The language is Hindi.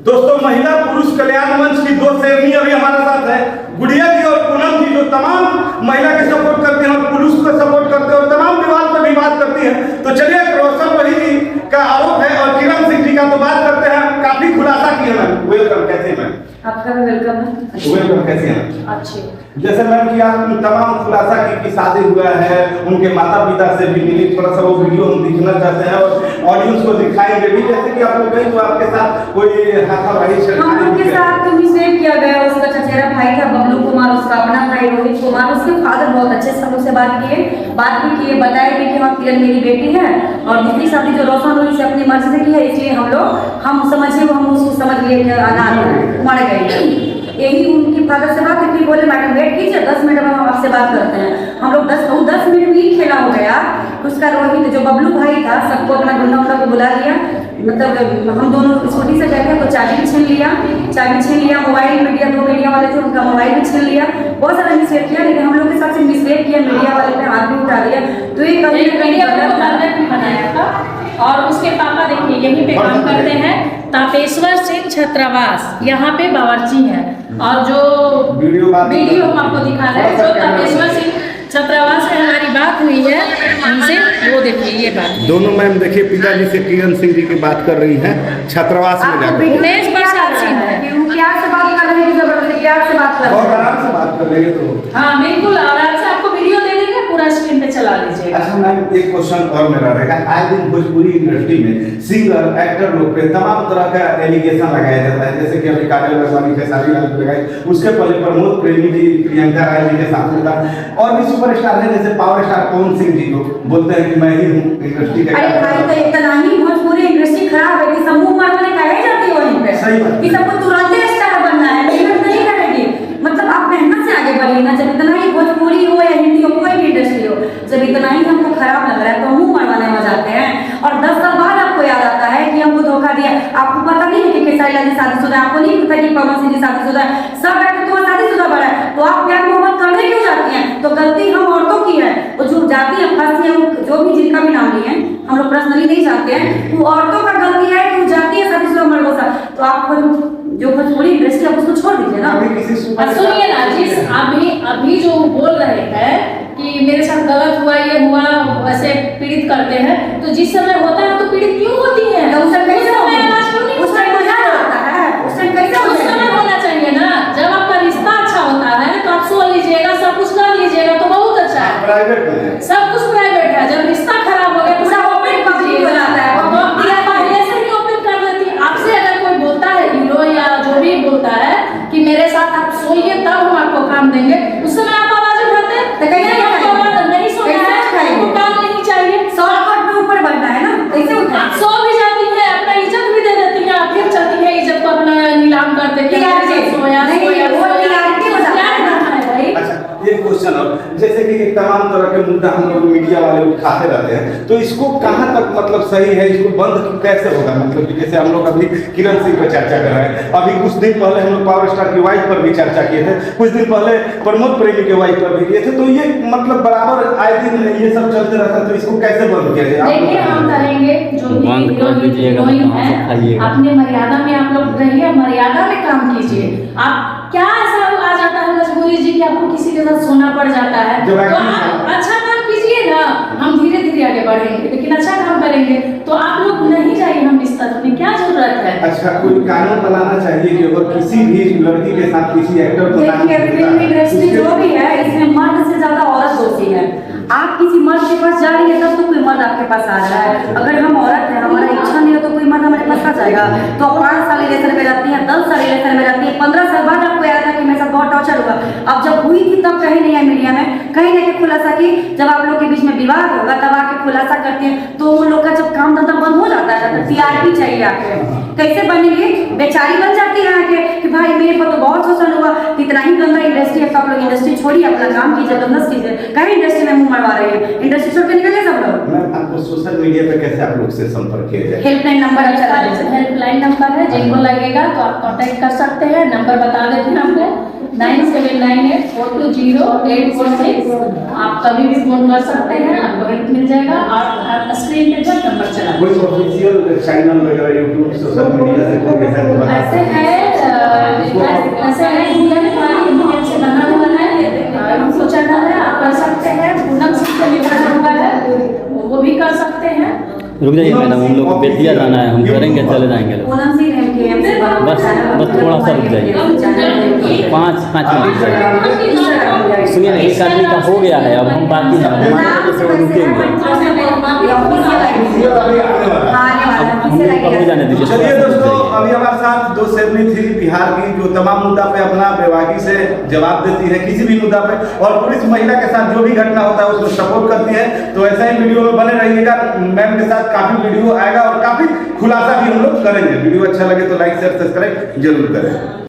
दोस्तों, महिला पुरुष कल्याण मंच की दो शेरनी अभी हमारे साथ है, गुड़िया जी और पूनम जी, जो तमाम महिला के सपोर्ट करते हैं और पुरुष को सपोर्ट करते हैं और तमाम विवाद पर भी बात करती है। तो चलिए, रोशन वही जी का आरोप है और किरण सिंह जी का तो बात करते हैं। काफी खुलासा किया मैम। वेलकम, कैसे हैं मैम? आपका भी वेलकम है। वेलकम, कैसे हैं? अच्छे। जैसे मैम कि आप तमाम खुलासा की शादी हुआ है, उनके माता पिता से भी मिली, थोड़ा सा वो वीडियो हम दिखना चाहते हैं और ऑडियंस को दिखाएंगे भी। जैसे कि आप लोग कहीं तो आपके साथ कोई हाथापाई हम लोग के साथ तो मिसबिहेव किया गया। उसका चचेरा भाई था बबलू कुमार, उसका अपना भाई रोहित कुमार, उसके फादर बहुत अच्छे से हम लोग से बात भी किए, बताए भी कि हाँ किरण मेरी बेटी है और दूसरी शादी जो रोशन रोहित से अपनी मर्जी से की है, इसलिए हम समझिए हम उसको समझ लिए अनाथ है, मर गई। यही उनकी फादर से बात की, बोले मैडम वेट कीजिए 10 मिनट में हम आपसे बात करते हैं। हम लोग 10 मिनट में ही खेला हो गया। उसका रोहित जो बबलू भाई था, सबको अपना गुंडा उंडा को बुला लिया। मतलब हम दोनों स्कूटी से गए थे तो चाबी भी छीन लिया, मोबाइल मीडिया, दो मीडिया वाले थे, उनका मोबाइल भी छीन लिया। बहुत सारा मिसबिहेव किया, लेकिन हम लोग के साथ से मिसबिहेव किया, मीडिया वाले पे हाथ भी उठा दिया। तो ये मीडिया को गलत भी बनाया था। और उसके पापा देखिए यहीं पे काम करते हैं, तापेश्वर सिंह छात्रावास, यहाँ पे बावर्ची है। और जो वीडियो हम आपको दिखा रहे हैं, जो तापेश्वर सिंह छात्रावास में हमारी बात हुई है उनसे, वो देखिए ये बात। दोनों मैम देखिए, पिताजी से किरण सिंह जी की बात कर रही हैं छात्रावास में जाकर। उन्नीस प्रसाद सिंह है, प्यार से बात कर रहे हैं, जबरदस्ती प्यार से बात कर रहे हैं, बहुत आराम से बात कर रही है। तो हाँ बिल्कुल आराम से आपको वीडियो दे देंगे, पूरा स्क्रीन पे चला लीजिएगा। अच्छा मैम, एक क्वेश्चन और मेरा रहेगा। आए दिन भोजपुरी इंडस्ट्री में सिंगर एक्टर लोग पे तमाम तरह का एलिगेशन लगाया जाता है, जैसे कि अभी काजल रजवानी के शादी वाले लगाई, उसके पहले प्रमोद प्रेमी जी प्रियंका राय जी के साथ में था, और भी सुपरस्टार है जैसे पावर स्टार पवन सिंह जी को बोलते हैं कि मैं ही हूँ इंडस्ट्री का। अरे भाई, तो इतना ही भोजपुरी इंडस्ट्री खराब है कि समूह मारने कहे जाती है वहीं पे। सही बात कि सबको तुरंत स्टार बनना है, मेहनत नहीं करेगी। मतलब आप मेहनत से आगे बढ़िए ना। जब इतना ही भोजपुरी हो या हिंदी हो, कोई भी इंडस्ट्री हो, जब इतना ही हमको खराब लग रहा है तो मुंह मरवाने में जाते हैं। और 10 साल बाद आपको याद आता है कि हमको धोखा दिया। आपको पता नहीं है कि खेसारी लाल जी शादीशुदा है, आपको नहीं पता कि पवन सिंह जी शादीशुदा है, सब बैठे तो शादीशुदा बड़ा है, तो आप प्यार मोहब्बत करने क्यों जाती हैं? तो गलती हम औरतों की है। वो जो जाती है फंसती है, जो भी जिनका भी नाम लिए हम लोग पर्सनली नहीं जानते हैं, वो औरतों का गलती है कि वो जाती है शादीशुदा मर्दों से। तो आप जो भोजपुरी इंडस्ट्री आप उसको छोड़ दीजिए ना। सुनिए ना जी, अभी जो बोल रहे हैं कि मेरे साथ गलत हुआ, ये हुआ, वैसे पीड़ित करते हैं, तो जिस समय होता है तो पीड़ित क्यों होती है? तो उस समय मजा आता है, उस समय होना चाहिए ना। जब आपका रिश्ता अच्छा होता है तो आप सो लीजिएगा, सब कुछ कर लीजिएगा, तो बहुत अच्छा है। प्राइवेट है, सब कुछ प्राइवेट है। जब रिश्ता खराब हो गया तो सब ओपन पब्लिक हो जाता है। पहले से ही ओपन कर देती है। आपसे अगर कोई बोलता है, हीरो या जो भी बोलता है कि मेरे साथ आप सोइए तब हम आपको काम देंगे, उस समय आप आवाज उठाते हैं तो कहीं नहीं सोना है, काम नहीं चाहिए, 100 फुट ऊपर बढ़ना है ना, कैसे उठा? आप सो भी जाती है, अपना इज्जत भी दे देती है, फिर चलती है इज्जत को अपना नीलाम करते हैं। एक क्वेश्चन और, जैसे कि तमाम तरह के मुद्दा हम लोग मीडिया वाले उठाते रहते हैं, तो इसको कहाँ तक मतलब सही है, इसको बंद कैसे होगा? मतलब कि जैसे हम लोग अभी किरण सिंह पर चर्चा कर रहे हैं, अभी कुछ दिन पहले हम लोग पावर स्टार की वाइफ पर भी चर्चा किए थे, कुछ दिन पहले प्रमोद प्रेमी के वाइफ पर भी किए थे, तो ये मतलब बराबर आए दिन ये सब चलते रहता है, तो इसको कैसे बंद किया जाए? देखिए हम करेंगे जो हीरोइन है, अपने मर्यादा में आप लोग रहिए, मर्यादा में काम कीजिए। आप क्या ऐसा आ जाता है मजबूरी जी कि आपको किसी के साथ सोना पड़ जाता है, तो आप अच्छा काम कीजिए ना, हम धीरे धीरे आगे बढ़ेंगे, लेकिन अच्छा काम करेंगे। तो आप लोग नहीं जाइए हम बिस्तर में, क्या जरूरत है? अच्छा, कोई कानून बनाना चाहिए कि अगर किसी भी लड़की के साथ किसी एक्टर को फिल्म इंडस्ट्री जो भी है, इसमें मर्द से ज्यादा औरत दोषी है। आप किसी मर्द के पास जा रही है तब तो कोई मर्द आपके पास आ रहा है। अगर हम औरत है, हमारा इच्छा नहीं हो तो कोई मर्द हमारे पास आ जाएगा। तो 5 साल रिलेशन में रहती है, 10 साल रिलेशन में रहती है, 15 साल बाद आपको याद है कि मेरे साथ बहुत टॉर्चर हुआ। अब जब हुई थी तब कहीं नहीं है मीडिया में, कहीं नहीं खुलासा की। जब आप लोग के बीच में विवाद होगा तब आके खुलासा करते हैं, तो उन लोग का जब काम धंधा बंद हो जाता है तो टीआरपी चाहिए आके। कैसे बनेगी? बेचारी बन जाती है आके कि भाई मेरे पर तो बहुत शोषण हुआ। इतना ही गंदा इंडस्ट्री है, आप लोग इंडस्ट्री छोड़िए, अपना काम कीजिए, बिजनेस कीजिए। कहीं इंडस्ट्री में मुंह मरवा रहे हैं, इंडस्ट्री छोड़ के निकलिए सब लोग। मैम, आपको सोशल मीडिया पे कैसे आप लोग से संपर्क किया जाए? हेल्पलाइन नंबर अच्छा हेल्पलाइन नंबर है, जिनको लगेगा तो आप कांटेक्ट कर सकते हैं। नंबर बता देते हैं आपको, 9798420846। आप कभी भी फोन कर सकते हैं, आपको हेल्प मिल जाएगा। और स्क्रीन पे जो नंबर चला, कोई ऑफिशियल चैनल वगैरह यूट्यूब सोशल मीडिया से कोई ऐसे रुक जाइए मैडम, हम लोग को बेतिया जाना है, हम करेंगे, चले जाएंगे। पूनम सिंह MKM से बस थोड़ा सा रुक जाइए, 5 मिनट रुक जाइए। सुनिए ना, एक आदमी का हो गया है, अब हम बाकी हैं, हमारे वजह से वो रुकेंगे। अब हो जाने दीजिए। चलिए दोस्तों, अभी हमारे साथ 2 शेरनी थी बिहार की, जो तमाम मुद्दा पे अपना बेबाकी से जवाब देती है, किसी भी मुद्दा पे, और पुरुष महिला के साथ जो भी घटना होता है उसको सपोर्ट करती है। तो ऐसा ही वीडियो में बने रहिएगा, मैम के साथ काफी वीडियो आएगा और काफी खुलासा भी हम लोग करेंगे। वीडियो अच्छा लगे तो लाइक शेयर सब्सक्राइब जरूर करें।